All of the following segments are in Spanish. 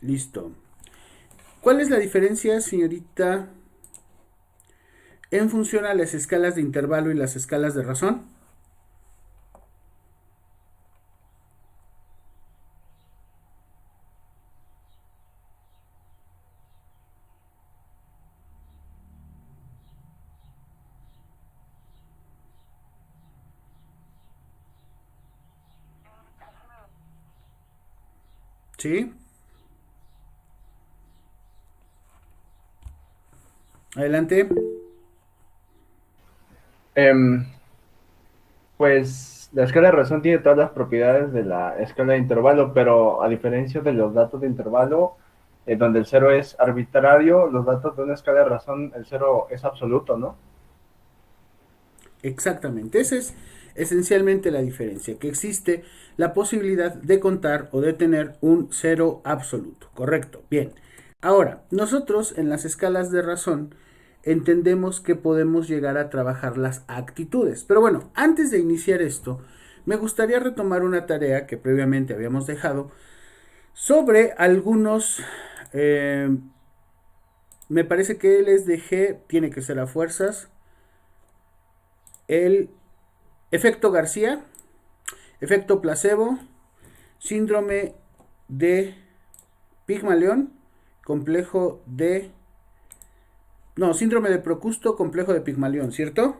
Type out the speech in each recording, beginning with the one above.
Listo. ¿Cuál es la diferencia, señorita, en función a las escalas de intervalo y las escalas de razón? ¿Sí? Adelante. Em, pues la escala de razón tiene todas las propiedades de la escala de intervalo, pero a diferencia de los datos de intervalo, donde el cero es arbitrario, los datos de una escala de razón, el cero es absoluto, ¿no? Exactamente. Esa es esencialmente la diferencia, que existe la posibilidad de contar o de tener un cero absoluto. Correcto. Bien. Ahora, nosotros en las escalas de razón entendemos que podemos llegar a trabajar las actitudes. Pero bueno, antes de iniciar esto, me gustaría retomar una tarea que previamente habíamos dejado sobre algunos... eh, me parece que les dejé, tiene que ser a fuerzas, el efecto García, efecto placebo, síndrome de Pigmalión, complejo de... No, síndrome de Procusto, complejo de Pigmalión, ¿cierto?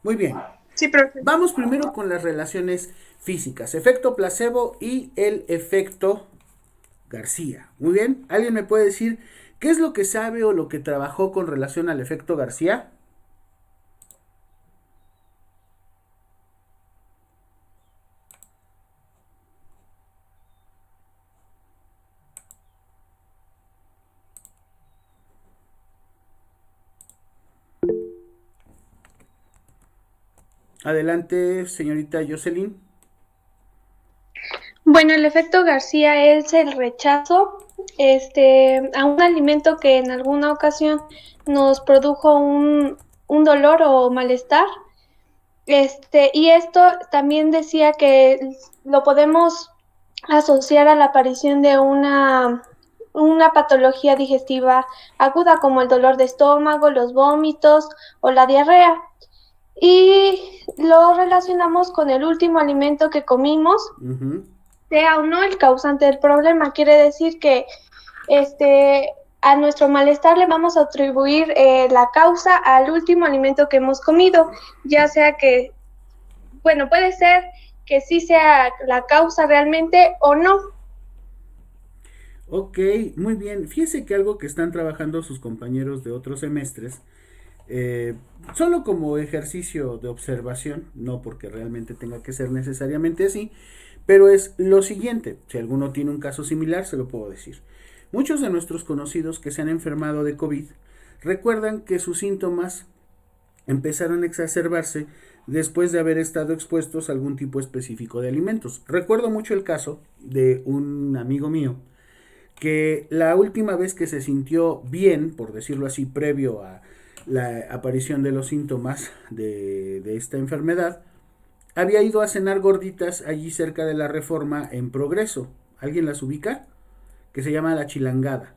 Muy bien. Sí, profe. Vamos primero con las relaciones físicas. Efecto placebo y el efecto García. Muy bien. ¿Alguien me puede decir qué es lo que sabe o lo que trabajó con relación al efecto García? Adelante, señorita Jocelyn. Bueno, el efecto García es el rechazo, a un alimento que en alguna ocasión nos produjo un dolor o malestar. Y esto también decía que lo podemos asociar a la aparición de una patología digestiva aguda como el dolor de estómago, los vómitos o la diarrea. Y lo relacionamos con el último alimento que comimos, Ujú. sea o no el causante del problema. Quiere decir que este, a nuestro malestar le vamos a atribuir la causa al último alimento que hemos comido, ya sea que, bueno, puede ser que sí sea la causa realmente o no. Ok, muy bien. Fíjese que algo que están trabajando sus compañeros de otros semestres, eh, solo como ejercicio de observación, no porque realmente tenga que ser necesariamente así, pero es lo siguiente. Si alguno tiene un caso similar, se lo puedo decir. Muchos de nuestros conocidos que se han enfermado de COVID recuerdan que sus síntomas empezaron a exacerbarse después de haber estado expuestos a algún tipo específico de alimentos. Recuerdo mucho el caso de un amigo mío que la última vez que se sintió bien, por decirlo así, previo a la aparición de los síntomas de esta enfermedad, había ido a cenar gorditas allí cerca de la Reforma en Progreso. ¿Alguien las ubica? Que se llama La Chilangada.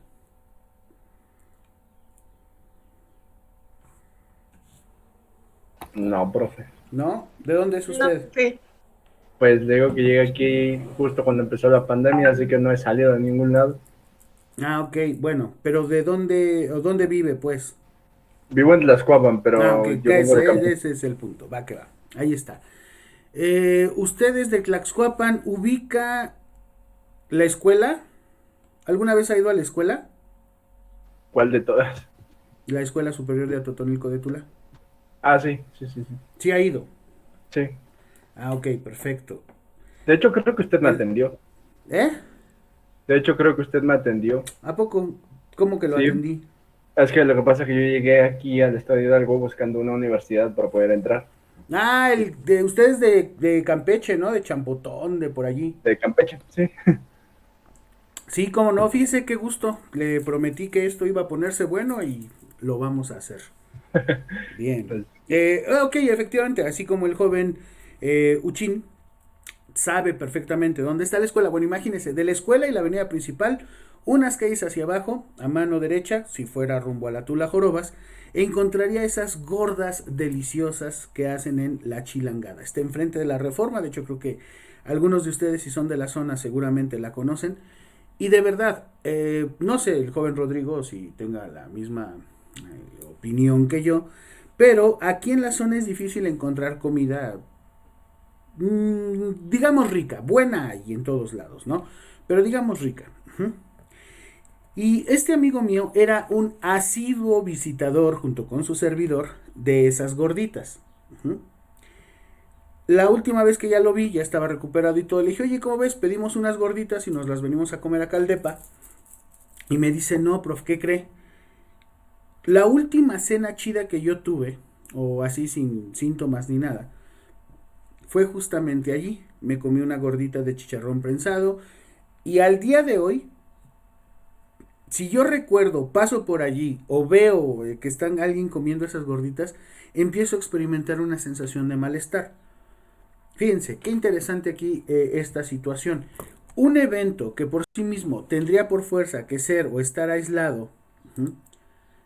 No, profe. ¿No? ¿De dónde es No, usted? sí. Pues le digo que llegué aquí justo cuando empezó la pandemia, así que no he salido de ningún lado. Ah, ok, bueno, pero ¿de dónde o dónde vive, pues? Vivo en Tlaxcuapan, Ah, ok, pero yo que vengo de campo. ese es el punto, va que va, ahí está. ¿Ustedes de Tlaxcuapan ubica la escuela? ¿Alguna vez ha ido a la escuela? ¿Cuál de todas? La Escuela Superior de Atotonilco de Tula. Ah, sí, sí, sí, sí. Sí ha ido. Sí. Ah, ok, perfecto. De hecho, creo que usted me El, atendió. ¿Eh? De hecho, creo que usted me atendió. ¿A poco? ¿Cómo que lo Sí. atendí? Es que lo que pasa es que yo llegué aquí al Estado de Hidalgo buscando una universidad para poder entrar. Ah, el de ustedes de Campeche, ¿no? De Champotón, de por allí. De Campeche, sí. Sí, cómo no, fíjese qué gusto. Le prometí que esto iba a ponerse bueno y lo vamos a hacer. Bien. Pues, Ok, efectivamente, así como el joven Uchin sabe perfectamente dónde está la escuela. Bueno, imagínese, de la escuela y la avenida principal, Unas calles hacia abajo, a mano derecha, si fuera rumbo a la Tula Jorobas, encontraría esas gordas deliciosas que hacen en La Chilangada. Está enfrente de la Reforma, de hecho creo que algunos de ustedes si son de la zona seguramente la conocen. Y de verdad, no sé el joven Rodrigo si tenga la misma opinión que yo, pero aquí en la zona es difícil encontrar comida, digamos rica, buena hay en todos lados, ¿no? Pero digamos rica. Uh-huh. Y este amigo mío era un asiduo visitador junto con su servidor de esas gorditas. Uh-huh. La última vez que ya lo vi, ya estaba recuperado y todo. Le dije, oye, ¿cómo ves? Pedimos unas gorditas y nos las venimos a comer a Caldepa. Y me dice, no, prof, ¿qué cree? La última cena chida que yo tuve, o así sin síntomas ni nada, fue justamente allí. Me comí una gordita de chicharrón prensado. Y al día de hoy, si yo recuerdo, paso por allí o veo que están alguien comiendo esas gorditas, empiezo a experimentar una sensación de malestar. Fíjense, qué interesante aquí esta situación. Un evento que por sí mismo tendría por fuerza que ser o estar aislado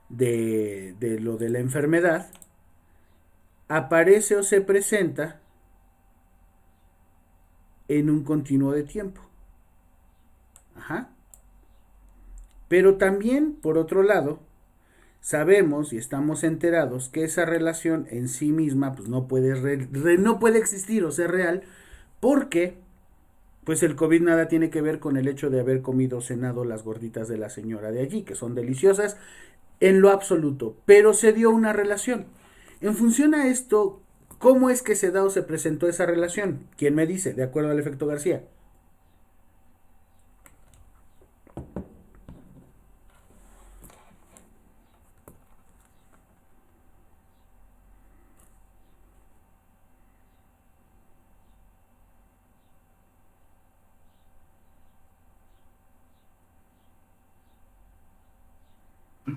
de lo de la enfermedad, aparece o se presenta en un continuo de tiempo. Ajá. Pero también, por otro lado, sabemos y estamos enterados que esa relación en sí misma pues no puede existir o ser real, porque pues el COVID nada tiene que ver con el hecho de haber comido o cenado las gorditas de la señora de allí, que son deliciosas en lo absoluto, pero se dio una relación. En función a esto, ¿cómo es que se da o se presentó esa relación? ¿Quién me dice? De acuerdo al efecto García.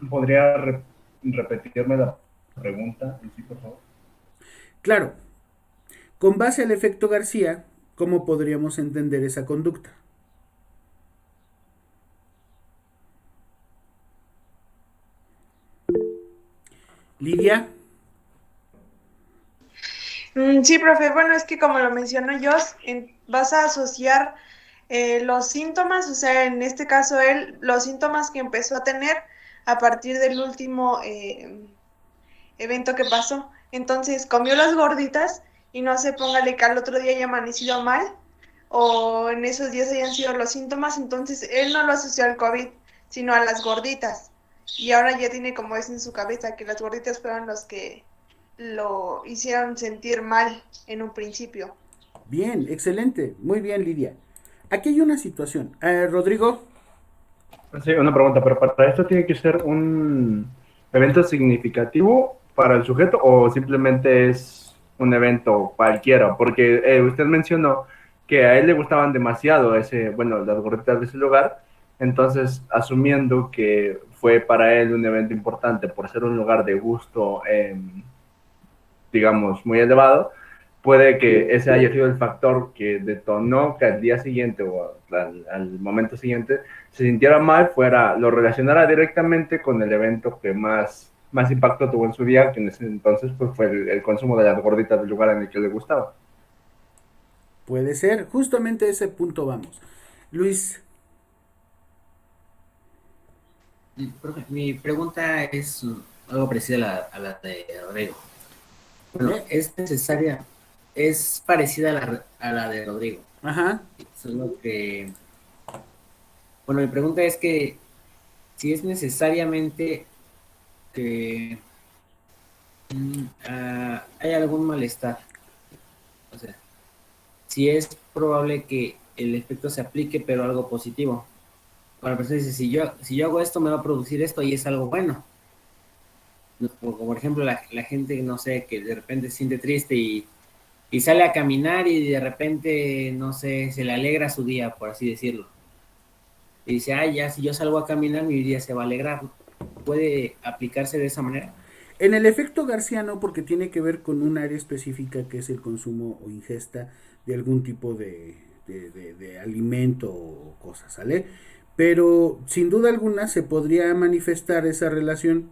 ¿Podría repetirme la pregunta, sí, por favor? Claro, con base al efecto García, ¿cómo podríamos entender esa conducta? Lidia. Sí, profe. Bueno, es que como lo mencionó Jos, vas a asociar los síntomas, o sea, en este caso él, los síntomas que empezó a tener a partir del último evento que pasó. Entonces comió las gorditas y no se póngale que al otro día haya amanecido mal o en esos días hayan sido los síntomas, entonces él no lo asoció al COVID, sino a las gorditas. Y ahora ya tiene como eso en su cabeza, que las gorditas fueron los que lo hicieron sentir mal en un principio. Bien, excelente. Muy bien, Lidia. Aquí hay una situación. Rodrigo. Sí, una pregunta, pero para esto tiene que ser un evento significativo para el sujeto o simplemente es un evento cualquiera, porque usted mencionó que a él le gustaban demasiado las gorditas de ese lugar, entonces asumiendo que fue para él un evento importante por ser un lugar de gusto, digamos, muy elevado, puede que ese haya sido el factor que detonó que al día siguiente o al momento siguiente se sintiera mal, lo relacionara directamente con el evento que más impacto tuvo en su día, que en ese entonces pues, fue el consumo de las gorditas del lugar en el que le gustaba. Puede ser, justamente a ese punto vamos. Luis. Profe, mi pregunta es algo parecida a la de Rodrigo. Bueno, es necesaria, es parecida a la de Rodrigo. Ajá. Solo que, bueno, mi pregunta es que si es necesariamente que hay algún malestar. O sea, si es probable que el efecto se aplique, pero algo positivo. Cuando la persona dice, si yo hago esto, me va a producir esto y es algo bueno. Como por ejemplo, la gente, no sé, que de repente se siente triste y sale a caminar y de repente, no sé, se le alegra su día, por así decirlo. Y dice, ya, si yo salgo a caminar, mi día se va a alegrar. ¿Puede aplicarse de esa manera? En el efecto García no, porque tiene que ver con un área específica que es el consumo o ingesta de algún tipo de alimento o cosas, ¿sale? pero sin duda alguna se podría manifestar esa relación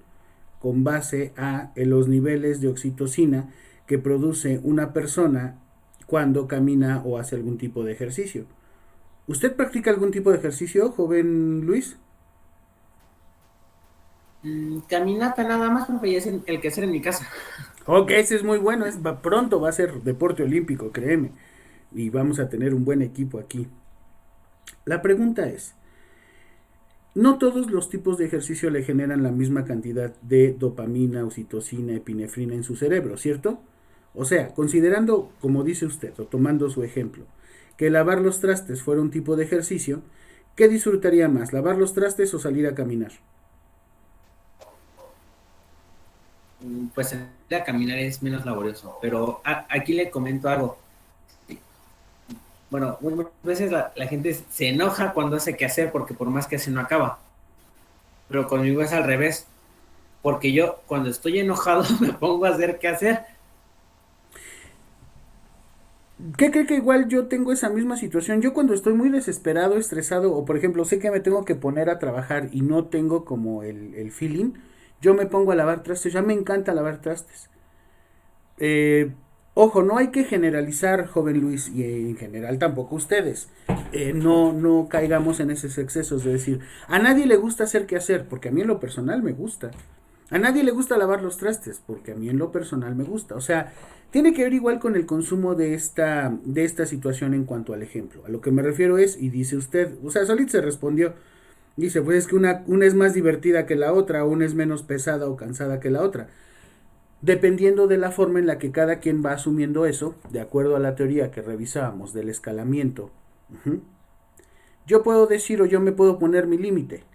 con base a los niveles de oxitocina que produce una persona cuando camina o hace algún tipo de ejercicio. ¿Usted practica algún tipo de ejercicio, joven Luis? Caminata nada más, profe, y es el que hacer en mi casa. Ok, ese es muy bueno, pronto va a ser deporte olímpico, créeme, y vamos a tener un buen equipo aquí. La pregunta es, no todos los tipos de ejercicio le generan la misma cantidad de dopamina, oxitocina, epinefrina en su cerebro, ¿cierto? O sea, considerando, como dice usted, o tomando su ejemplo, que lavar los trastes fuera un tipo de ejercicio, ¿qué disfrutaría más, lavar los trastes o salir a caminar? Pues salir a caminar es menos laborioso, pero aquí le comento algo. Bueno, muchas veces la gente se enoja cuando hace que hacer porque por más que hace no acaba. Pero conmigo es al revés, porque yo cuando estoy enojado me pongo a hacer qué hacer. ¿Qué cree que igual yo tengo esa misma situación? Yo cuando estoy muy desesperado, estresado, o por ejemplo sé que me tengo que poner a trabajar y no tengo como el feeling, yo me pongo a lavar trastes, ya me encanta lavar trastes. Eh, Ojo, no hay que generalizar, joven Luis, y en general tampoco ustedes. No caigamos en esos excesos de decir, a nadie le gusta hacer qué hacer, porque a mí en lo personal me gusta. A nadie le gusta lavar los trastes, porque a mí en lo personal me gusta. O sea, tiene que ver igual con el consumo de esta situación en cuanto al ejemplo. A lo que me refiero es, y dice usted, o sea, solito se respondió, dice, pues es que una es más divertida que la otra, una es menos pesada o cansada que la otra. Dependiendo de la forma en la que cada quien va asumiendo eso, de acuerdo a la teoría que revisábamos del escalamiento, yo puedo decir o yo me puedo poner mi límite.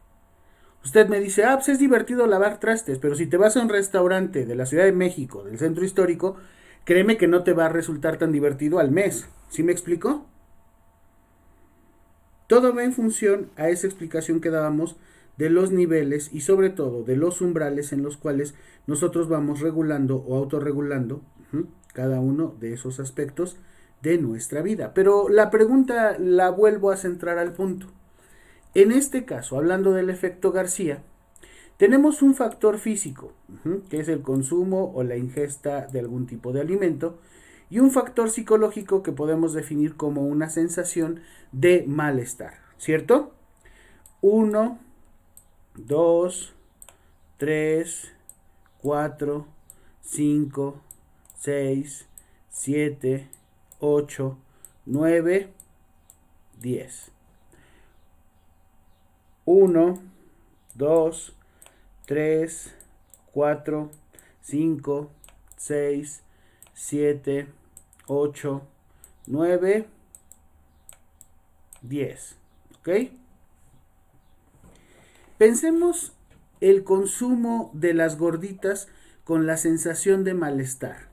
Usted me dice, pues es divertido lavar trastes, pero si te vas a un restaurante de la Ciudad de México, del centro histórico, créeme que no te va a resultar tan divertido al mes. ¿Sí me explico? Todo va en función a esa explicación que dábamos de los niveles y sobre todo de los umbrales en los cuales nosotros vamos regulando o autorregulando cada uno de esos aspectos de nuestra vida. Pero la pregunta la vuelvo a centrar al punto. En este caso, hablando del efecto García, tenemos un factor físico, que es el consumo o la ingesta de algún tipo de alimento, y un factor psicológico que podemos definir como una sensación de malestar, ¿cierto? 1, 2, 3, 4, 5, 6, 7, 8, 9, 10. 1, 2, 3, 4, 5, 6, 7, 8, 9, 10. ¿Ok? Pensemos el consumo de las gorditas con la sensación de malestar.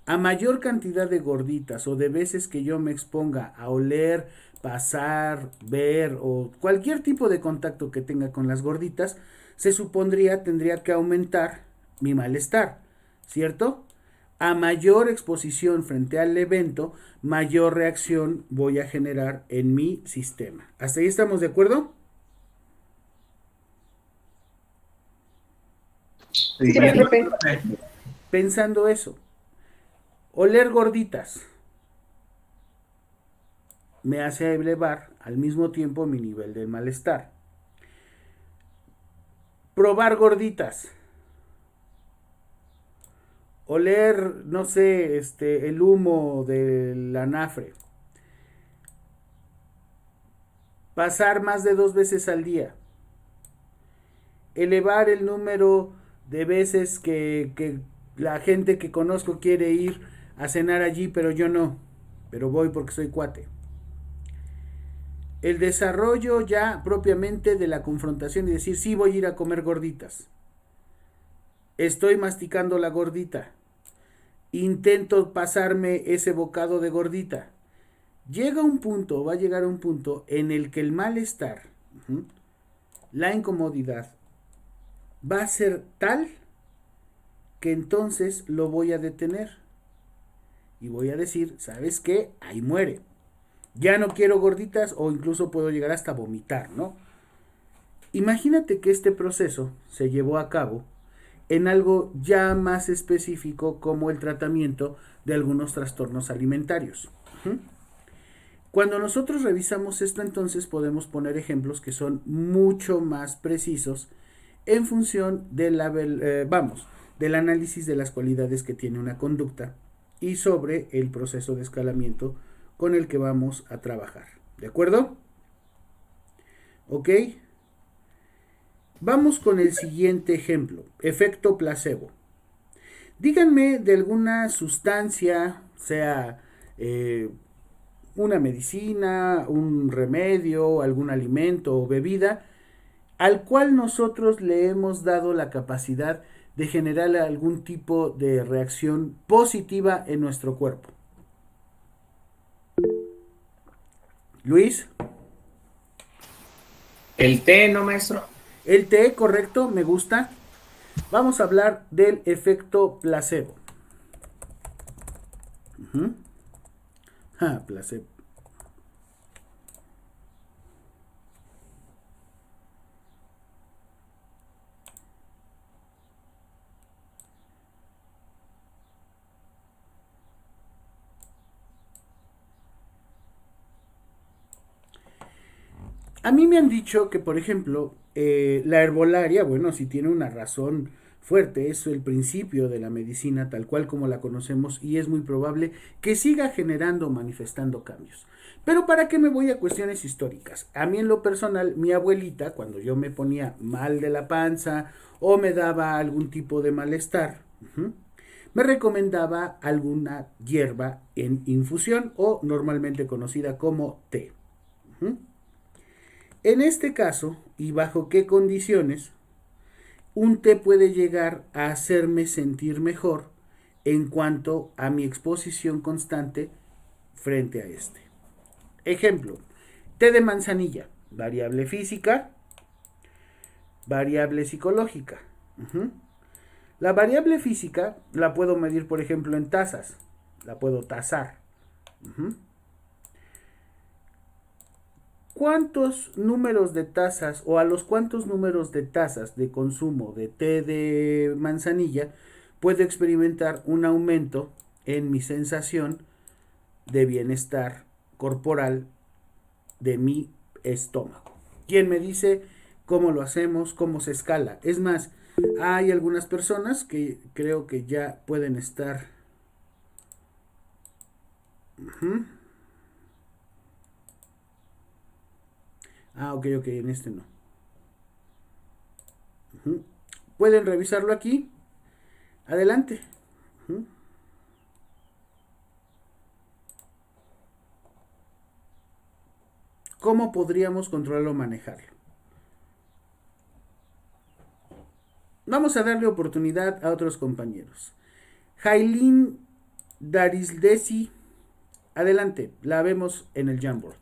A mayor cantidad de gorditas o de veces que yo me exponga a oler, pasar, ver o cualquier tipo de contacto que tenga con las gorditas, se supondría tendría que aumentar mi malestar, ¿cierto? A mayor exposición frente al evento, mayor reacción voy a generar en mi sistema. ¿Hasta ahí estamos de acuerdo? Sí, profe. Pensando eso, oler gorditas me hace elevar al mismo tiempo mi nivel de malestar. Probar gorditas, oler, no sé, el humo del anafre, pasar más de 2 veces al día, elevar el número de veces que la gente que conozco quiere ir a cenar allí, pero yo no, pero voy porque soy cuate. El desarrollo ya propiamente de la confrontación y decir, sí, voy a ir a comer gorditas. Estoy masticando la gordita. Intento pasarme ese bocado de gordita. Llega un punto, va a llegar a un punto en el que el malestar, la incomodidad, va a ser tal que entonces lo voy a detener. Y voy a decir, ¿sabes qué? Ahí muere. Ya no quiero gorditas o incluso puedo llegar hasta vomitar, ¿no? Imagínate que este proceso se llevó a cabo en algo ya más específico como el tratamiento de algunos trastornos alimentarios. Ujú. Cuando nosotros revisamos esto, entonces podemos poner ejemplos que son mucho más precisos en función de del análisis de las cualidades que tiene una conducta y sobre el proceso de escalamiento con el que vamos a trabajar. ¿De acuerdo? ¿Ok? Vamos con el siguiente ejemplo, efecto placebo. Díganme de alguna sustancia, sea una medicina, un remedio, algún alimento o bebida, al cual nosotros le hemos dado la capacidad de generar algún tipo de reacción positiva en nuestro cuerpo. Luis. El té, ¿no, maestro? El té, correcto, me gusta. Vamos a hablar del efecto placebo. Uh-huh. Placebo. A mí me han dicho que, por ejemplo, la herbolaria, bueno, si tiene una razón fuerte, es el principio de la medicina tal cual como la conocemos y es muy probable que siga generando o manifestando cambios. Pero ¿para qué me voy a cuestiones históricas? A mí en lo personal, mi abuelita, cuando yo me ponía mal de la panza o me daba algún tipo de malestar, me recomendaba alguna hierba en infusión o normalmente conocida como té. En este caso, y bajo qué condiciones, un té puede llegar a hacerme sentir mejor en cuanto a mi exposición constante frente a este. Ejemplo, té de manzanilla, variable física, variable psicológica. La variable física la puedo medir, por ejemplo, en tazas, la puedo tasar. ¿Cuántos números de tazas o a los cuántos números de tazas de consumo de té de manzanilla puedo experimentar un aumento en mi sensación de bienestar corporal de mi estómago? ¿Quién me dice cómo lo hacemos, cómo se escala? Es más, hay algunas personas que creo que ya pueden estar... ok, en este no. Pueden revisarlo aquí. Adelante. ¿Cómo podríamos controlarlo o manejarlo? Vamos a darle oportunidad a otros compañeros. Jailin Darisdesi, adelante, la vemos en el Jamboard.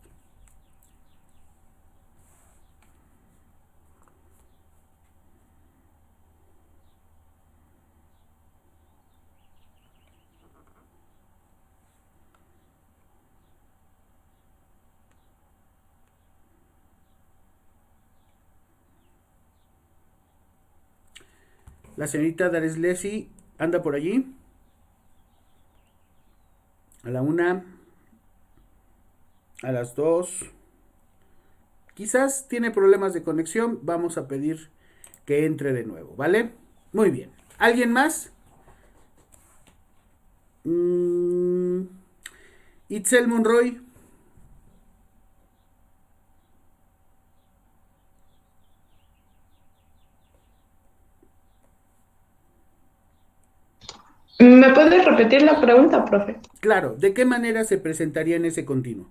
La señorita Darisdesi anda por allí. A la 1, a las 2. Quizás tiene problemas de conexión. Vamos a pedir que entre de nuevo, ¿vale? Muy bien. ¿Alguien más? Itzel Monroy. ¿Me puede repetir la pregunta, profe? Claro, ¿de qué manera se presentaría en ese continuo?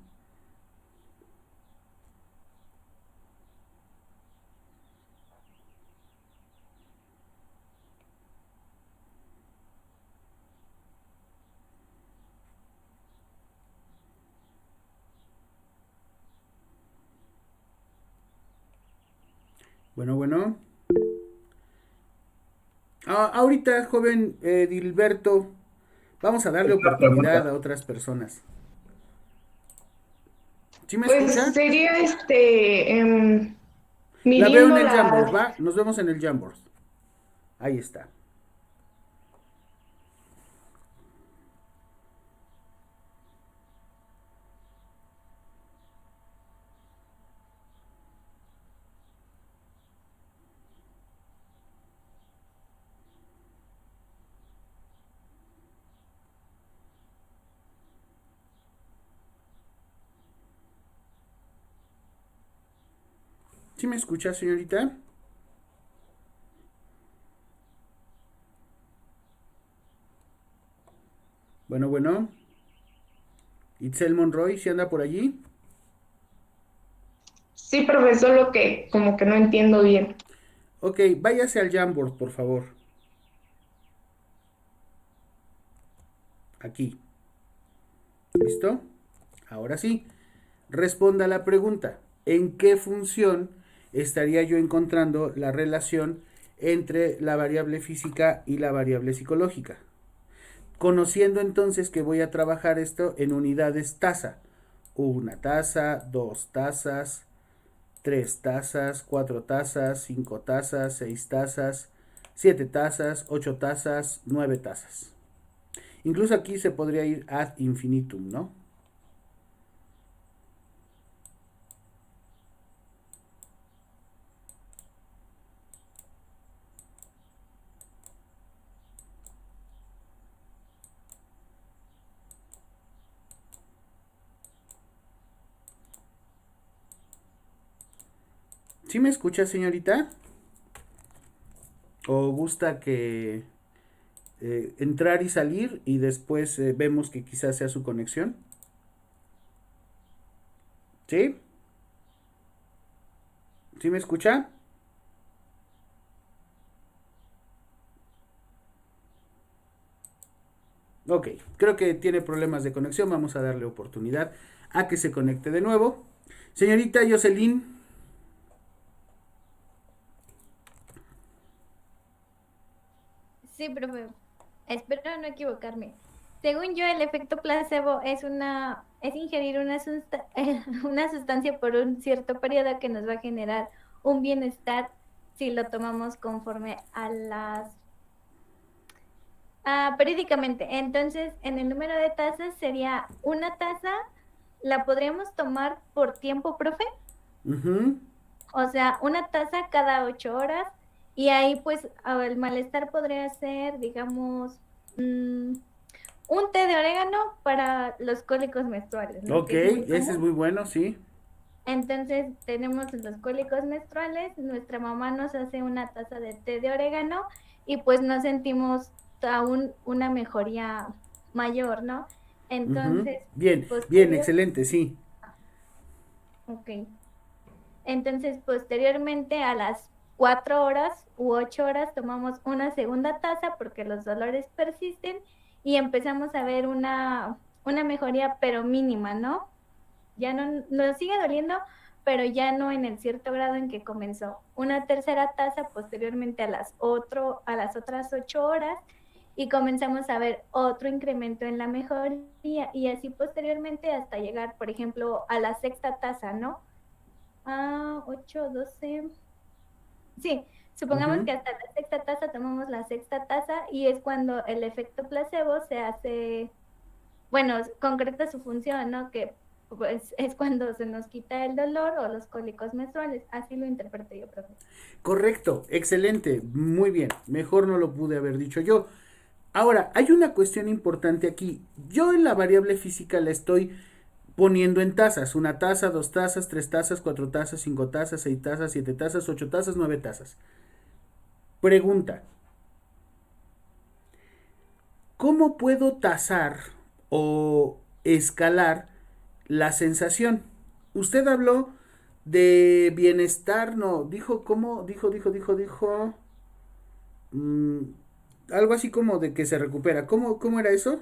Bueno. Ahorita, joven Dilberto, vamos a darle oportunidad a otras personas. ¿Sí me escucha? Pues sería La veo en midiendo el Jamboard, la... ¿va? Nos vemos en el Jamboard. Ahí está. ¿Sí me escucha, señorita? Bueno, bueno. Itzel Monroy, ¿sí anda por allí? Sí, profe, solo que como que no entiendo bien. Ok, váyase al Jamboard, por favor. Aquí. ¿Listo? Ahora sí. Responda a la pregunta. ¿En qué función estaría yo encontrando la relación entre la variable física y la variable psicológica? Conociendo entonces que voy a trabajar esto en unidades tasa. 1 taza, 2 tazas, 3 tazas, 4 tazas, 5 tazas, 6 tazas, 7 tazas, 8 tazas, 9 tazas. Incluso aquí se podría ir ad infinitum, ¿no? ¿Sí me escucha, señorita? ¿O gusta que entrar y salir y después vemos que quizás sea su conexión? ¿Sí? ¿Sí me escucha? Ok, creo que tiene problemas de conexión. Vamos a darle oportunidad a que se conecte de nuevo. Señorita Jocelyn. Sí, profe. Espero no equivocarme. Según yo, el efecto placebo es ingerir una sustancia por un cierto periodo que nos va a generar un bienestar si lo tomamos conforme a periódicamente. Entonces, en el número de tazas sería una taza, la podríamos tomar por tiempo, profe. Ujú. O sea, una taza cada 8 horas. Y ahí pues el malestar podría ser, digamos, un té de orégano para los cólicos menstruales, ¿no? Ok, Que es muy ese es común. muy bueno, sí. Entonces tenemos los cólicos menstruales, nuestra mamá nos hace una taza de té de orégano y pues nos sentimos aún una mejoría mayor, ¿no? Ujú. Entonces, Bien, bien, posterior, excelente, sí. ok. Entonces, posteriormente a las 4 horas u 8 horas tomamos una segunda taza porque los dolores persisten y empezamos a ver una mejoría, pero mínima, ¿no? Ya no nos sigue doliendo, pero ya no en el cierto grado en que comenzó. Una tercera taza posteriormente a las otras 8 horas y comenzamos a ver otro incremento en la mejoría y así posteriormente hasta llegar, por ejemplo, a la sexta taza, ¿no? 8, 12. Sí, supongamos Ujú. que hasta la sexta taza tomamos la sexta taza y es cuando el efecto placebo se hace, bueno, concreta su función, ¿no? Que pues es cuando se nos quita el dolor o los cólicos menstruales. Así lo interpreto yo, profe. Correcto, excelente, muy bien. Mejor no lo pude haber dicho yo. Ahora, hay una cuestión importante aquí. Yo en la variable física la estoy poniendo en tazas. 1 taza, 2 tazas, 3 tazas, 4 tazas, 5 tazas, 6 tazas, 7 tazas, 8 tazas, 9 tazas. Pregunta. ¿Cómo puedo tasar o escalar la sensación? Usted habló de bienestar, no, dijo, ¿cómo? Dijo, mm, algo así como de que se recupera. ¿Cómo era eso?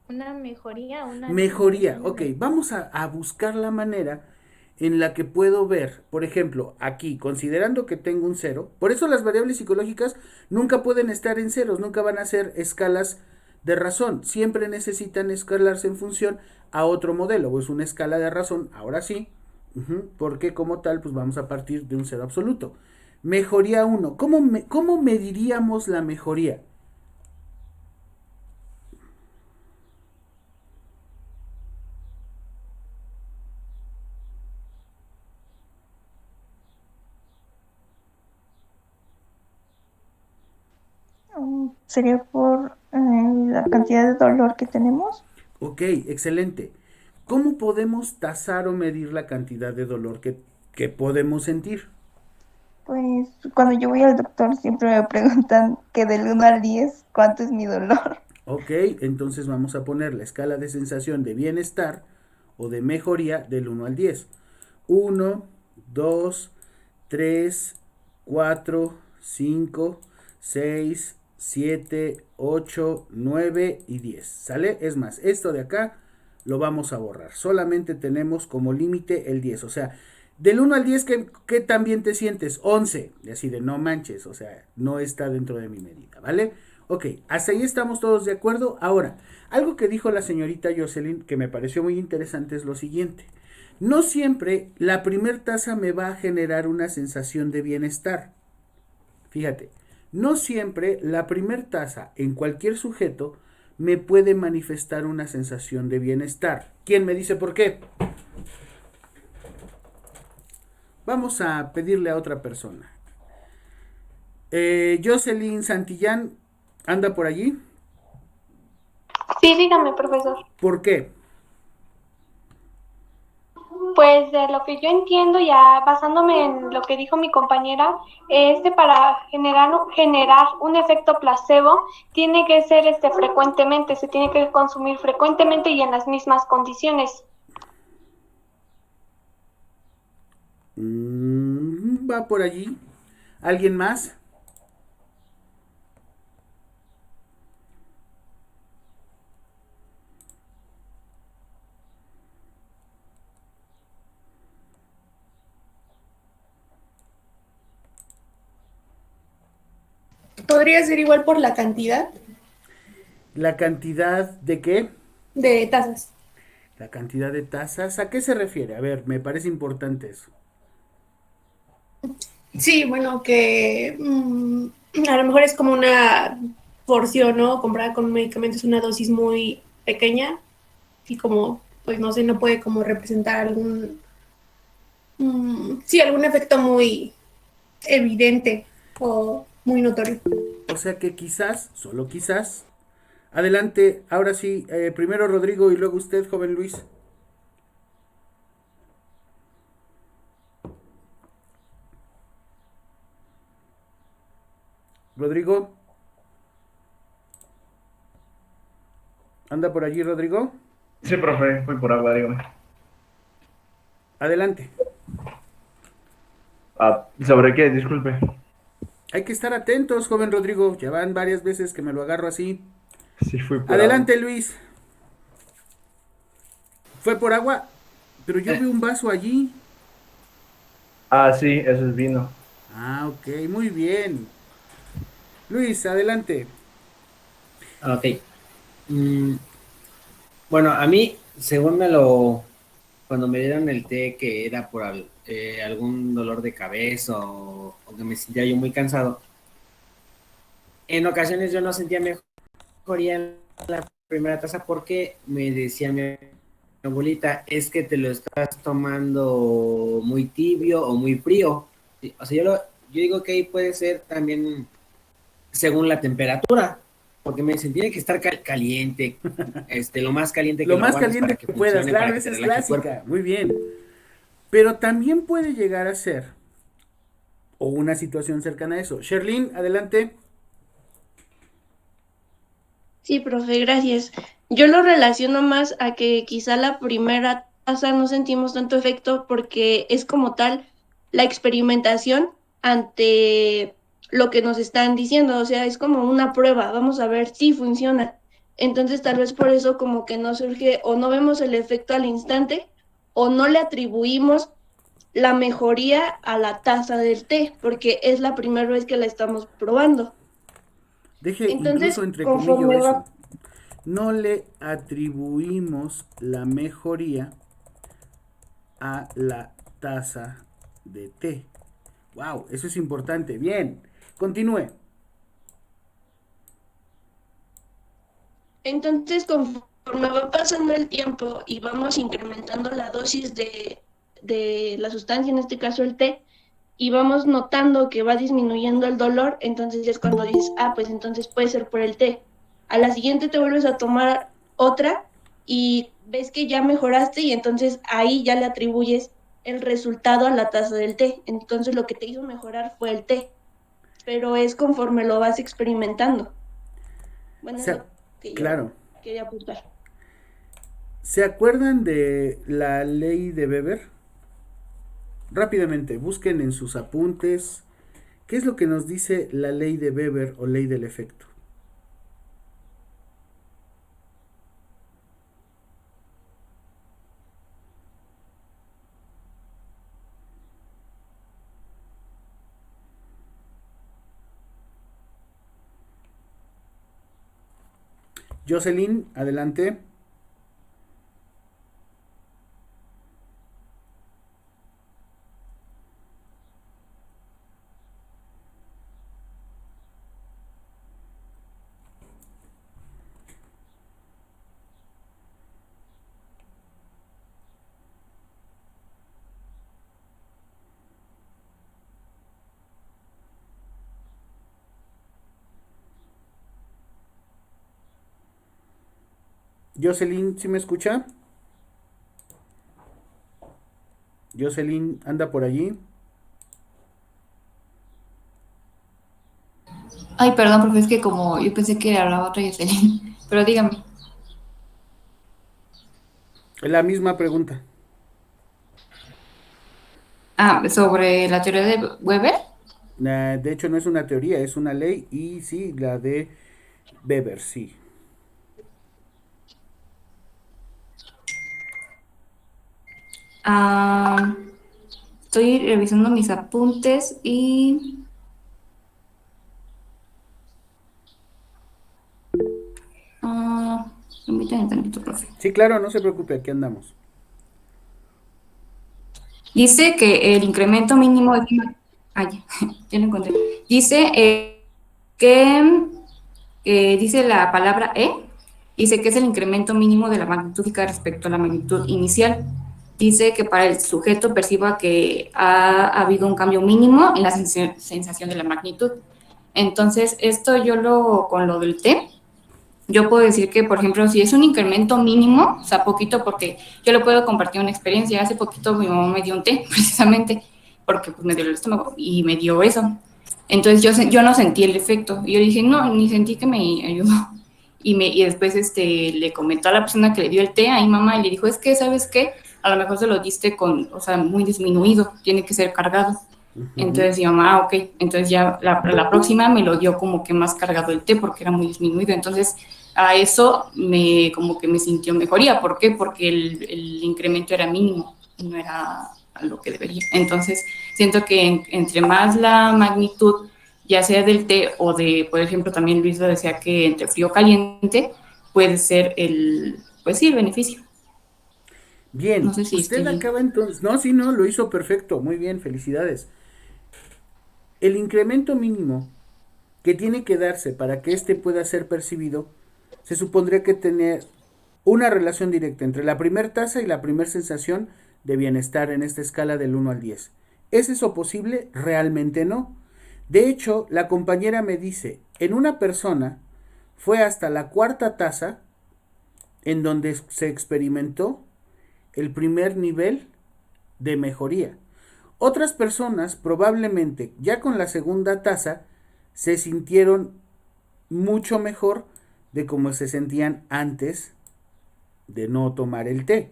Una mejoría, una Mejoría, disminución ok, del vamos a buscar la manera en la que puedo ver, por ejemplo, aquí, considerando que tengo un cero, por eso las variables psicológicas nunca pueden estar en ceros, nunca van a ser escalas de razón, siempre necesitan escalarse en función a otro modelo, o es una escala de razón, ahora sí, Porque como tal, pues vamos a partir de un cero absoluto. Mejoría 1. ¿Cómo mediríamos la mejoría? Sería por la cantidad de dolor que tenemos. Ok, excelente. ¿Cómo podemos tasar o medir la cantidad de dolor que podemos sentir? Pues cuando yo voy al doctor siempre me preguntan que del 1 al 10 cuánto es mi dolor. Ok, entonces vamos a poner la escala de sensación de bienestar o de mejoría del 1 al 10. 1, 2, 3, 4, 5, 6, 7, 8, 9 y 10. ¿Sale? Es más, esto de acá lo vamos a borrar. Solamente tenemos como límite el 10. O sea, del 1 al 10, ¿qué tan bien te sientes? 11. Y así de no manches, o sea, no está dentro de mi medida, ¿vale? Ok, hasta ahí estamos todos de acuerdo. Ahora, algo que dijo la señorita Jocelyn que me pareció muy interesante es lo siguiente. No siempre la primer tasa me va a generar una sensación de bienestar. Fíjate, no siempre la primer tasa en cualquier sujeto me puede manifestar una sensación de bienestar. ¿Quién me dice por qué? Vamos a pedirle a otra persona. Jocelyn Santillán, ¿anda por allí? Sí, dígame, profesor. ¿Por qué? Pues de lo que yo entiendo, ya basándome en lo que dijo mi compañera, para generar un efecto placebo, tiene que ser frecuentemente, se tiene que consumir frecuentemente y en las mismas condiciones. Va por allí. ¿Alguien más? ¿Podría ser igual por la cantidad ¿La cantidad de qué? de tazas? La cantidad de tazas. ¿A qué se refiere? A ver, me parece importante eso. Sí, bueno, que a lo mejor es como una porción, ¿no? Comprada con medicamentos, una dosis muy pequeña y como, pues no sé, no puede como representar algún efecto muy evidente o muy notorio. O sea que quizás, solo quizás. Adelante, ahora sí, primero Rodrigo y luego usted, joven Luis. Rodrigo. ¿Anda por allí, Rodrigo? Sí, profe, voy por agua, dígame. Adelante. ¿Sobre qué? Disculpe. Hay que estar atentos, joven Rodrigo. Ya van varias veces que me lo agarro así. Sí, fui por Adelante, agua. Luis. ¿Fue por agua? Pero yo vi un vaso allí. Sí, eso es vino. Ok, muy bien. Luis, adelante. Ok. Bueno, a mí, según cuando me dieron el té que era por algún dolor de cabeza o que me sentía yo muy cansado, en ocasiones yo no sentía mejoría en la primera taza porque me decía mi abuelita, es que te lo estás tomando muy tibio o muy frío. O sea, yo digo que ahí puede ser también según la temperatura, porque me dicen, tiene que estar caliente, lo más caliente que Lo lo más aguantes para caliente que que puedas, funcione, para claro, que esa te es relaje el cuerpo. clásica. Muy bien. Pero también puede llegar a ser, o una situación cercana a eso. Sherlyn, adelante. Sí, profe, gracias. Yo lo relaciono más a que quizá la primera tasa no sentimos tanto efecto porque es como tal la experimentación ante lo que nos están diciendo, o sea, es como una prueba, vamos a ver si funciona. Entonces, tal vez por eso como que no surge o no vemos el efecto al instante o no le atribuimos la mejoría a la taza del té, porque es la primera vez que la estamos probando. Deje incluso Entonces, entre comillas conforme eso. va. No le atribuimos la mejoría a la taza de té. Wow, eso es importante. Bien, continúe. Entonces, conforme va pasando el tiempo y vamos incrementando la dosis de la sustancia, en este caso el té, y vamos notando que va disminuyendo el dolor, entonces es cuando dices, ah, pues entonces puede ser por el té. A la siguiente te vuelves a tomar otra y ves que ya mejoraste y entonces ahí ya le atribuyes el resultado a la taza del té. Entonces lo que te hizo mejorar fue el té, pero es conforme lo vas experimentando. Bueno, es lo que yo Claro. quería apuntar. ¿Se acuerdan de la ley de Weber? Rápidamente, busquen en sus apuntes qué es lo que nos dice la ley de Weber o ley del efecto. Jocelyn, adelante. Jocelyn, ¿sí me escucha? Jocelyn, ¿anda por allí? Ay, perdón, profe, es que como yo pensé que hablaba otra Jocelyn, pero dígame. La misma pregunta. Ah, sobre la teoría de Weber. De hecho, no es una teoría, es una ley y sí, la de Weber, sí. Ah, estoy revisando mis apuntes y... permítanme tantito, profe. Sí, claro, no se preocupe, aquí andamos. Dice que el incremento mínimo de... ya lo encontré. Dice dice la palabra dice que es el incremento mínimo de la magnitud respecto a la magnitud inicial. Dice que para el sujeto perciba que ha habido un cambio mínimo en la sensación de la magnitud. Entonces, esto con lo del T, yo puedo decir que, por ejemplo, si es un incremento mínimo, o sea, poquito, porque yo le puedo compartir una experiencia. Hace poquito mi mamá me dio un té, precisamente, porque pues, me dio el estómago y me dio eso. Entonces yo no sentí el efecto. Y yo dije, no, ni sentí que me ayudó. Y después le comentó a la persona que le dio el té, a mi mamá, y le dijo, es que, ¿sabes qué? A lo mejor se lo diste muy disminuido, tiene que ser cargado. Entonces mi mamá, ok, entonces ya la próxima me lo dio como que más cargado el té porque era muy disminuido. Entonces a eso como que me sintió mejoría. ¿Por qué? Porque el incremento era mínimo y no era a lo que debería. Entonces siento que entre más la magnitud, ya sea del té o por ejemplo, también Luis lo decía que entre frío o caliente puede ser pues sí, el beneficio. Bien, no sé si usted acaba entonces... No, sí, no, lo hizo perfecto, muy bien, felicidades. El incremento mínimo que tiene que darse para que éste pueda ser percibido, se supondría que tener una relación directa entre la primer tasa y la primer sensación de bienestar en esta escala del 1 al 10. ¿Es eso posible? Realmente no. De hecho, la compañera me dice, en una persona fue hasta la cuarta tasa en donde se experimentó el primer nivel de mejoría. Otras personas probablemente ya con la segunda tasa se sintieron mucho mejor de como se sentían antes de no tomar el té.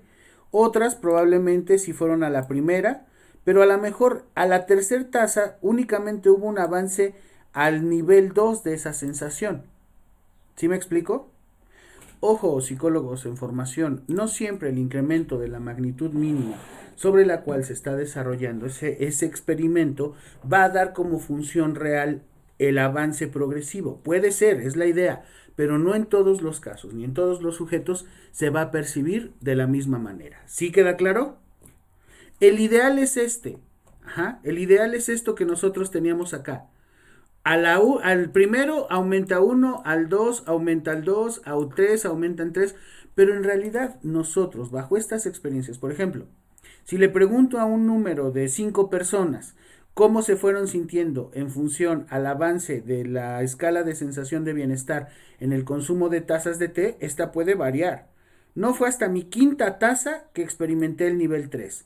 Otras probablemente sí fueron a la primera, pero a lo mejor a la tercera taza únicamente hubo un avance al nivel 2 de esa sensación. ¿Sí me explico? Ojo, psicólogos en formación, no siempre el incremento de la magnitud mínima sobre la cual se está desarrollando ese experimento va a dar como función real el avance progresivo. Puede ser, es la idea, pero no en todos los casos, ni en todos los sujetos se va a percibir de la misma manera. ¿Sí queda claro? El ideal es este. Ajá, el ideal es esto que nosotros teníamos acá. Al primero aumenta 1, al 2 aumenta al 2, al 3 aumentan 3, pero en realidad nosotros, bajo estas experiencias, por ejemplo, si le pregunto a un número de 5 personas cómo se fueron sintiendo en función al avance de la escala de sensación de bienestar en el consumo de tazas de té, esta puede variar. No fue hasta mi quinta taza que experimenté el nivel 3.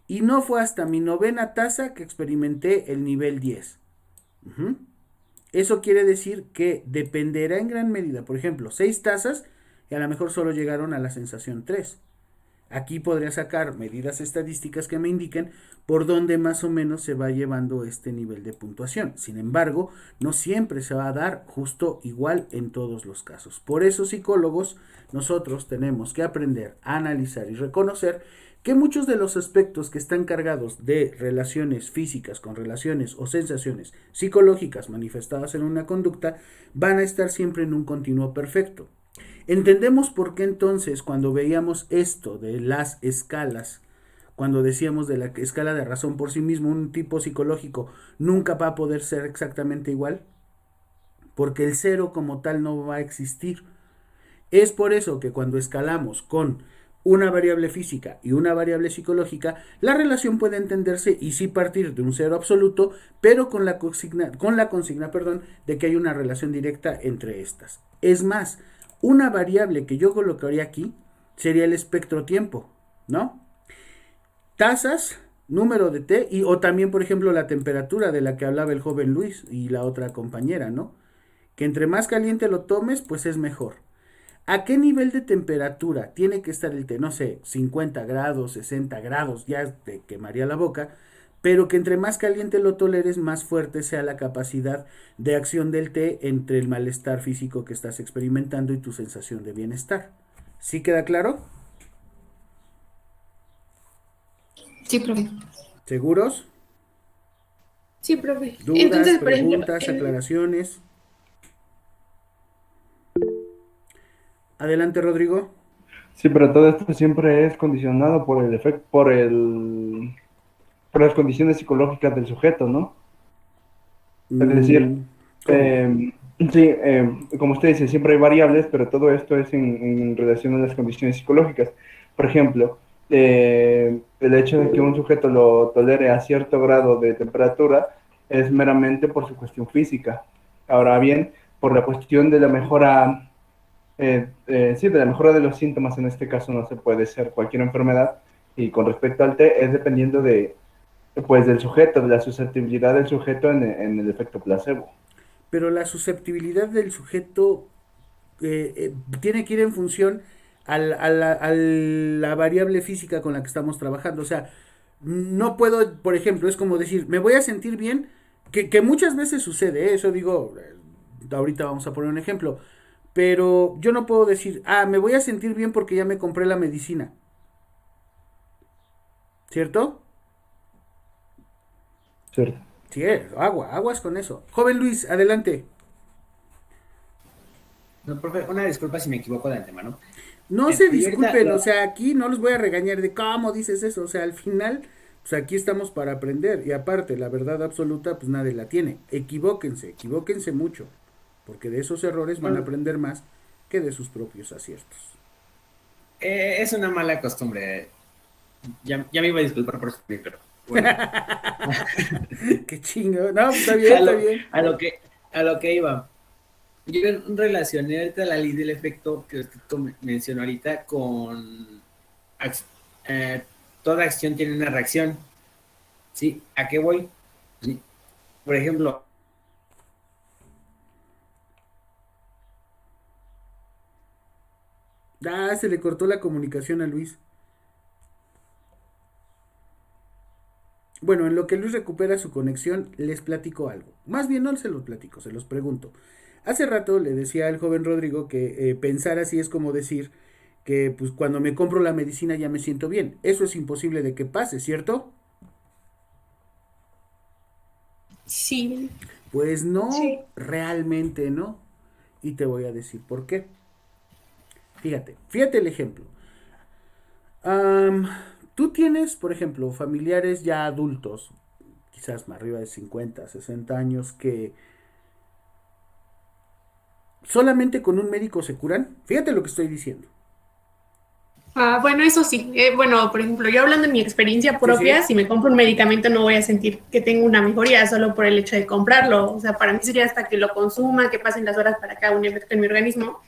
Y no fue hasta mi novena taza que experimenté el nivel 10. Eso quiere decir que dependerá en gran medida. Por ejemplo, 6 tazas y a lo mejor solo llegaron a la sensación 3. Aquí podría sacar medidas estadísticas que me indiquen por dónde más o menos se va llevando este nivel de puntuación. Sin embargo, no siempre se va a dar justo igual en todos los casos. Por eso, psicólogos, nosotros tenemos que aprender a analizar y reconocer que muchos de los aspectos que están cargados de relaciones físicas con relaciones o sensaciones psicológicas manifestadas en una conducta van a estar siempre en un continuo perfecto. Entendemos por qué entonces cuando veíamos esto de las escalas, cuando decíamos de la escala de razón por sí mismo, un tipo psicológico nunca va a poder ser exactamente igual, porque el cero como tal no va a existir. Es por eso que cuando escalamos con una variable física y una variable psicológica, la relación puede entenderse y sí partir de un cero absoluto, pero con la consigna, de que hay una relación directa entre estas. Es más, una variable que yo colocaría aquí sería el espectro-tiempo, ¿no? Tazas, número de té, o también, por ejemplo, la temperatura de la que hablaba el joven Luis y la otra compañera, ¿no? Que entre más caliente lo tomes, pues es mejor. ¿A qué nivel de temperatura tiene que estar el té? No sé, 50 grados, 60 grados, ya te quemaría la boca, pero que entre más caliente lo toleres, más fuerte sea la capacidad de acción del té entre el malestar físico que estás experimentando y tu sensación de bienestar. ¿Sí queda claro? Sí, profe. ¿Seguros? Sí, profe. ¿Dudas, Entonces, por preguntas, ejemplo, aclaraciones? Adelante, Rodrigo. Sí, pero todo esto siempre es condicionado por el efecto, por las condiciones psicológicas del sujeto, ¿no? Es decir, sí, como usted dice, siempre hay variables, pero todo esto es en relación a las condiciones psicológicas. Por ejemplo, el hecho de que un sujeto lo tolere a cierto grado de temperatura es meramente por su cuestión física. Ahora bien, por la cuestión de la mejora, sí, de la mejora de los síntomas, en este caso no se puede ser cualquier enfermedad, y con respecto al té, es dependiendo de, pues, del sujeto, de la susceptibilidad del sujeto en el efecto placebo. Pero la susceptibilidad del sujeto tiene que ir en función a la variable física con la que estamos trabajando. O sea, no puedo, por ejemplo, es como decir, me voy a sentir bien, que muchas veces sucede, eso digo, ahorita vamos a poner un ejemplo, pero yo no puedo decir, me voy a sentir bien porque ya me compré la medicina. ¿Cierto? Cierto. Sí, aguas con eso. Joven Luis, adelante. No, profe, una disculpa si me equivoco de antemano. No se Yo ahorita disculpen, lo- o sea, aquí no los voy a regañar de cómo dices eso, o sea, al final, pues aquí estamos para aprender, y aparte, la verdad absoluta, pues nadie la tiene. Equivóquense mucho, porque de esos errores van a aprender más que de sus propios aciertos. Es una mala costumbre. Ya me iba a disculpar por eso, pero bueno. Qué chingo. No, pues está bien, está bien. A lo que iba. Yo relacioné ahorita la ley del efecto que usted mencionó ahorita con toda acción tiene una reacción. ¿Sí? ¿A qué voy? Sí. Por ejemplo, Se le cortó la comunicación a Luis. Bueno, en lo que Luis recupera su conexión, les platico algo. Más bien no se los platico, se los pregunto. Hace rato le decía al joven Rodrigo que pensar así es como decir que pues cuando me compro la medicina ya me siento bien. Eso es imposible de que pase, ¿cierto? sí. Pues no, Sí. realmente no. Y te voy a decir por qué. Fíjate el ejemplo. tú tienes, por ejemplo, familiares ya adultos, quizás más arriba de 50, 60 años, que solamente con un médico se curan. Fíjate lo que estoy diciendo. Bueno, eso sí. Bueno, por ejemplo, yo hablando de mi experiencia propia, sí. si me compro un medicamento no voy a sentir que tengo una mejoría solo por el hecho de comprarlo. O sea, para mí sería hasta que lo consuma, que pasen las horas para que haga un efecto en mi organismo.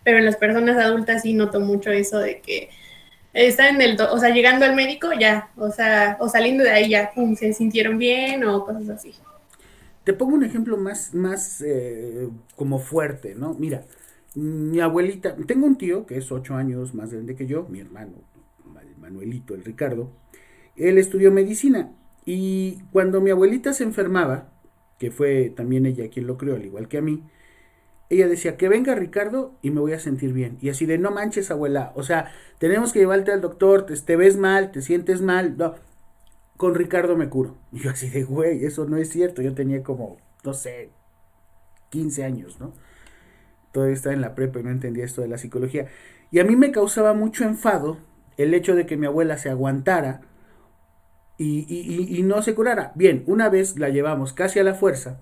Pero en las personas adultas sí noto mucho eso de que están o sea, llegando al médico ya, o sea, o saliendo de ahí ya, pum, se sintieron bien o cosas así. Te pongo un ejemplo más como fuerte, ¿no? Mira, mi abuelita, tengo un tío que es 8 años más grande que yo, mi hermano, el Manuelito, el Ricardo, él estudió medicina y cuando mi abuelita se enfermaba, que fue también ella quien lo crió, al igual que a mí, ella decía que venga Ricardo y me voy a sentir bien. Y así de no manches, abuela, o sea, tenemos que llevarte al doctor, te ves mal, te sientes mal, no, con Ricardo me curo. Y yo así de, güey, eso no es cierto. Yo tenía como, no sé, 15 años, ¿no? Todavía estaba en la prepa y no entendía esto de la psicología. Y a mí me causaba mucho enfado el hecho de que mi abuela se aguantara y no se curara. Bien, una vez la llevamos casi a la fuerza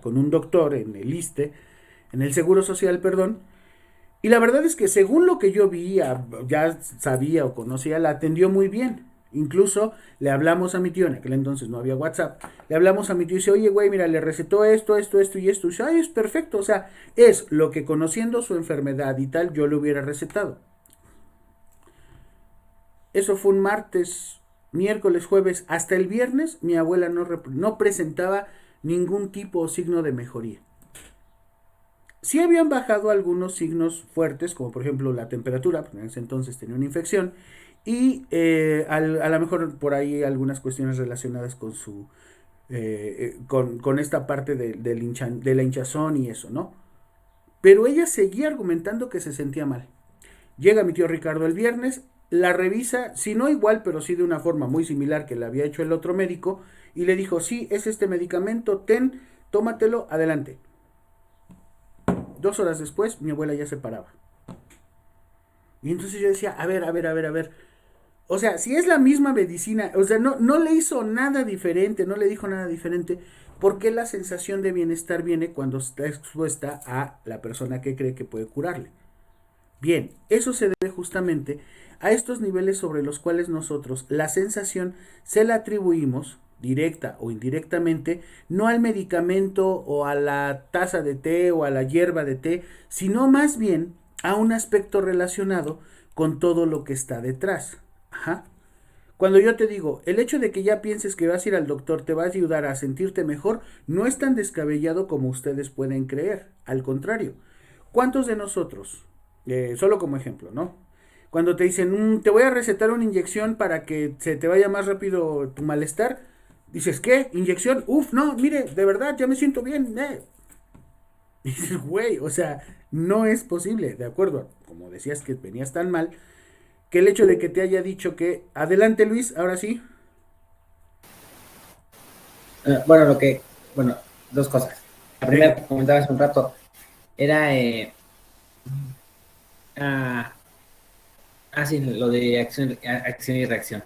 con un doctor en el ISSSTE, en el Seguro Social, perdón. Y la verdad es que según lo que yo vi, ya sabía o conocía, la atendió muy bien. Incluso le hablamos a mi tío, en aquel entonces no había WhatsApp, le hablamos a mi tío y dice, oye güey, mira, le recetó esto y esto. Y dice, ay, es perfecto, o sea, es lo que conociendo su enfermedad y tal, yo le hubiera recetado. Eso fue un martes, miércoles, jueves, hasta el viernes, mi abuela no presentaba ningún tipo o signo de mejoría. Sí habían bajado algunos signos fuertes, como por ejemplo la temperatura, porque en ese entonces tenía una infección, y a lo mejor por ahí algunas cuestiones relacionadas con su con esta parte de la hinchazón y eso, ¿no? Pero ella seguía argumentando que se sentía mal. Llega mi tío Ricardo el viernes, la revisa, si no igual, pero sí de una forma muy similar que le había hecho el otro médico, y le dijo, sí, es este medicamento, tómatelo, adelante. 2 horas después, mi abuela ya se paraba. Y entonces yo decía, a ver. O sea, si es la misma medicina, o sea, no le hizo nada diferente, no le dijo nada diferente, ¿por qué la sensación de bienestar viene cuando está expuesta a la persona que cree que puede curarle? Bien, eso se debe justamente a estos niveles sobre los cuales nosotros la sensación se la atribuimos, directa o indirectamente, no al medicamento o a la taza de té o a la hierba de té, sino más bien a un aspecto relacionado con todo lo que está detrás. Ajá. Cuando yo te digo, el hecho de que ya pienses que vas a ir al doctor te va a ayudar a sentirte mejor, no es tan descabellado como ustedes pueden creer. Al contrario, ¿cuántos de nosotros, solo como ejemplo, ¿no? Cuando te dicen, te voy a recetar una inyección para que se te vaya más rápido tu malestar, dices, ¿qué? ¿Inyección? Uf, no, mire, de verdad, ya me siento bien. Y dices, güey, o sea, no es posible, de acuerdo, como decías que venías tan mal, que el hecho de que te haya dicho que, adelante Luis, ahora sí. Bueno, dos cosas. La primera que comentaba hace un rato era sí, lo de acción y reacción.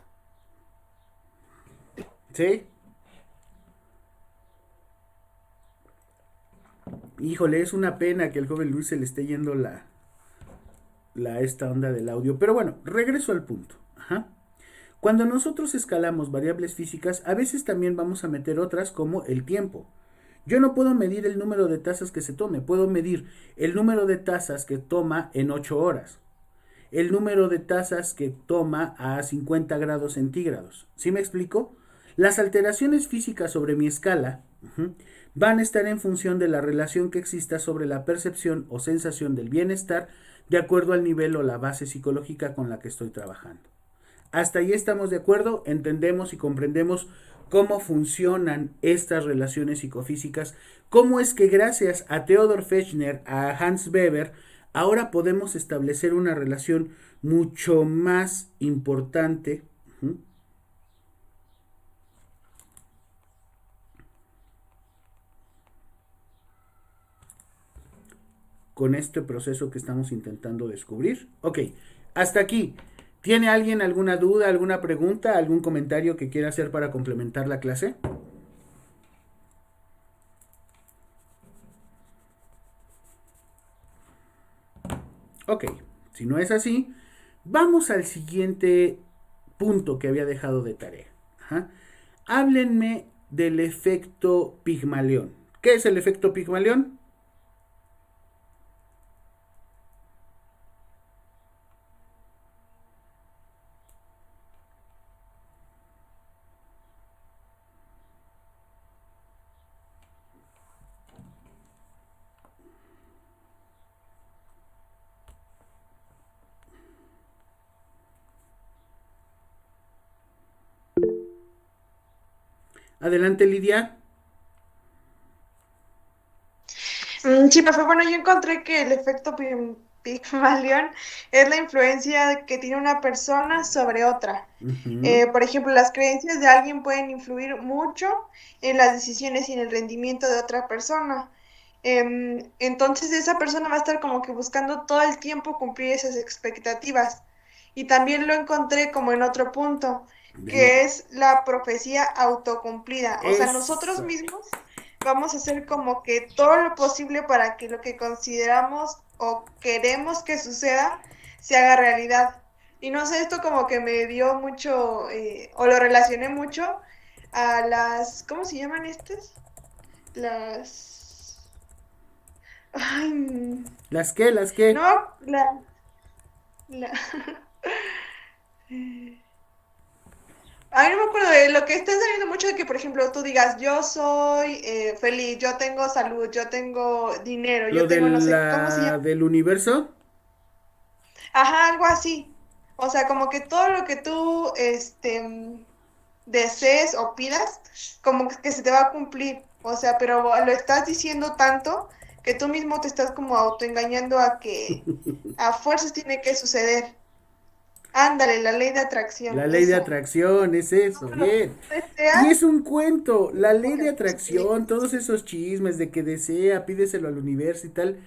¿Sí? Híjole, es una pena que el joven Luis se le esté yendo esta onda del audio. Pero bueno, regreso al punto. Ajá. Cuando nosotros escalamos variables físicas, a veces también vamos a meter otras como el tiempo. Yo no puedo medir el número de tazas que se tome, puedo medir el número de tazas que toma en 8 horas, el número de tazas que toma a 50 grados centígrados. ¿Sí me explico? Las alteraciones físicas sobre mi escala van a estar en función de la relación que exista sobre la percepción o sensación del bienestar de acuerdo al nivel o la base psicológica con la que estoy trabajando. Hasta ahí estamos de acuerdo, entendemos y comprendemos cómo funcionan estas relaciones psicofísicas, cómo es que gracias a Theodor Fechner, a Hans Weber, ahora podemos establecer una relación mucho más importante con este proceso que estamos intentando descubrir. Ok, hasta aquí. ¿Tiene alguien alguna duda, alguna pregunta, algún comentario que quiera hacer para complementar la clase? Ok, si no es así, vamos al siguiente punto que había dejado de tarea. Ajá. Háblenme del efecto Pigmalión. ¿Qué es el efecto Pigmalión? Adelante, Lidia. Sí, profe, bueno, yo encontré que el efecto Pygmalion es la influencia que tiene una persona sobre otra. Por ejemplo, las creencias de alguien pueden influir mucho en las decisiones y en el rendimiento de otra persona. Entonces esa persona va a estar como que buscando todo el tiempo cumplir esas expectativas. Y también lo encontré como en otro punto, que es la profecía autocumplida. O sea, nosotros Eso. mismos vamos a hacer como que todo lo posible para que lo que consideramos o queremos que suceda se haga realidad. Y no sé, esto como que me dio mucho, o lo relacioné mucho a las, ¿cómo se llaman estas? Las... Ay, ¿Las qué? ¿Las qué? no, la... Ay, no me acuerdo de lo que está saliendo mucho de que, por ejemplo, tú digas, yo soy feliz, yo tengo salud, yo tengo dinero, ¿Lo yo tengo no sé, ¿cómo se llama? del universo? Ajá, algo así. O sea, como que todo lo que tú, desees o pidas, como que se te va a cumplir. O sea, pero lo estás diciendo tanto que tú mismo te estás como autoengañando a que a fuerzas tiene que suceder. Ándale, la ley de atracción, La ley de eso. atracción, es eso, bien. Y ¿Deseas? es un cuento, la ley de atracción, todos esos chismes de que desea, pídeselo al universo y tal,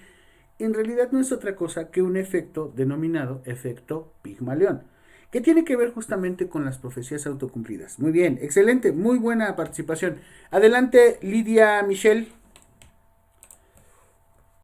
en realidad no es otra cosa que un efecto denominado efecto Pigmalión, que tiene que ver justamente con las profecías autocumplidas. Muy bien, excelente, muy buena participación. Adelante, Lidia Michelle.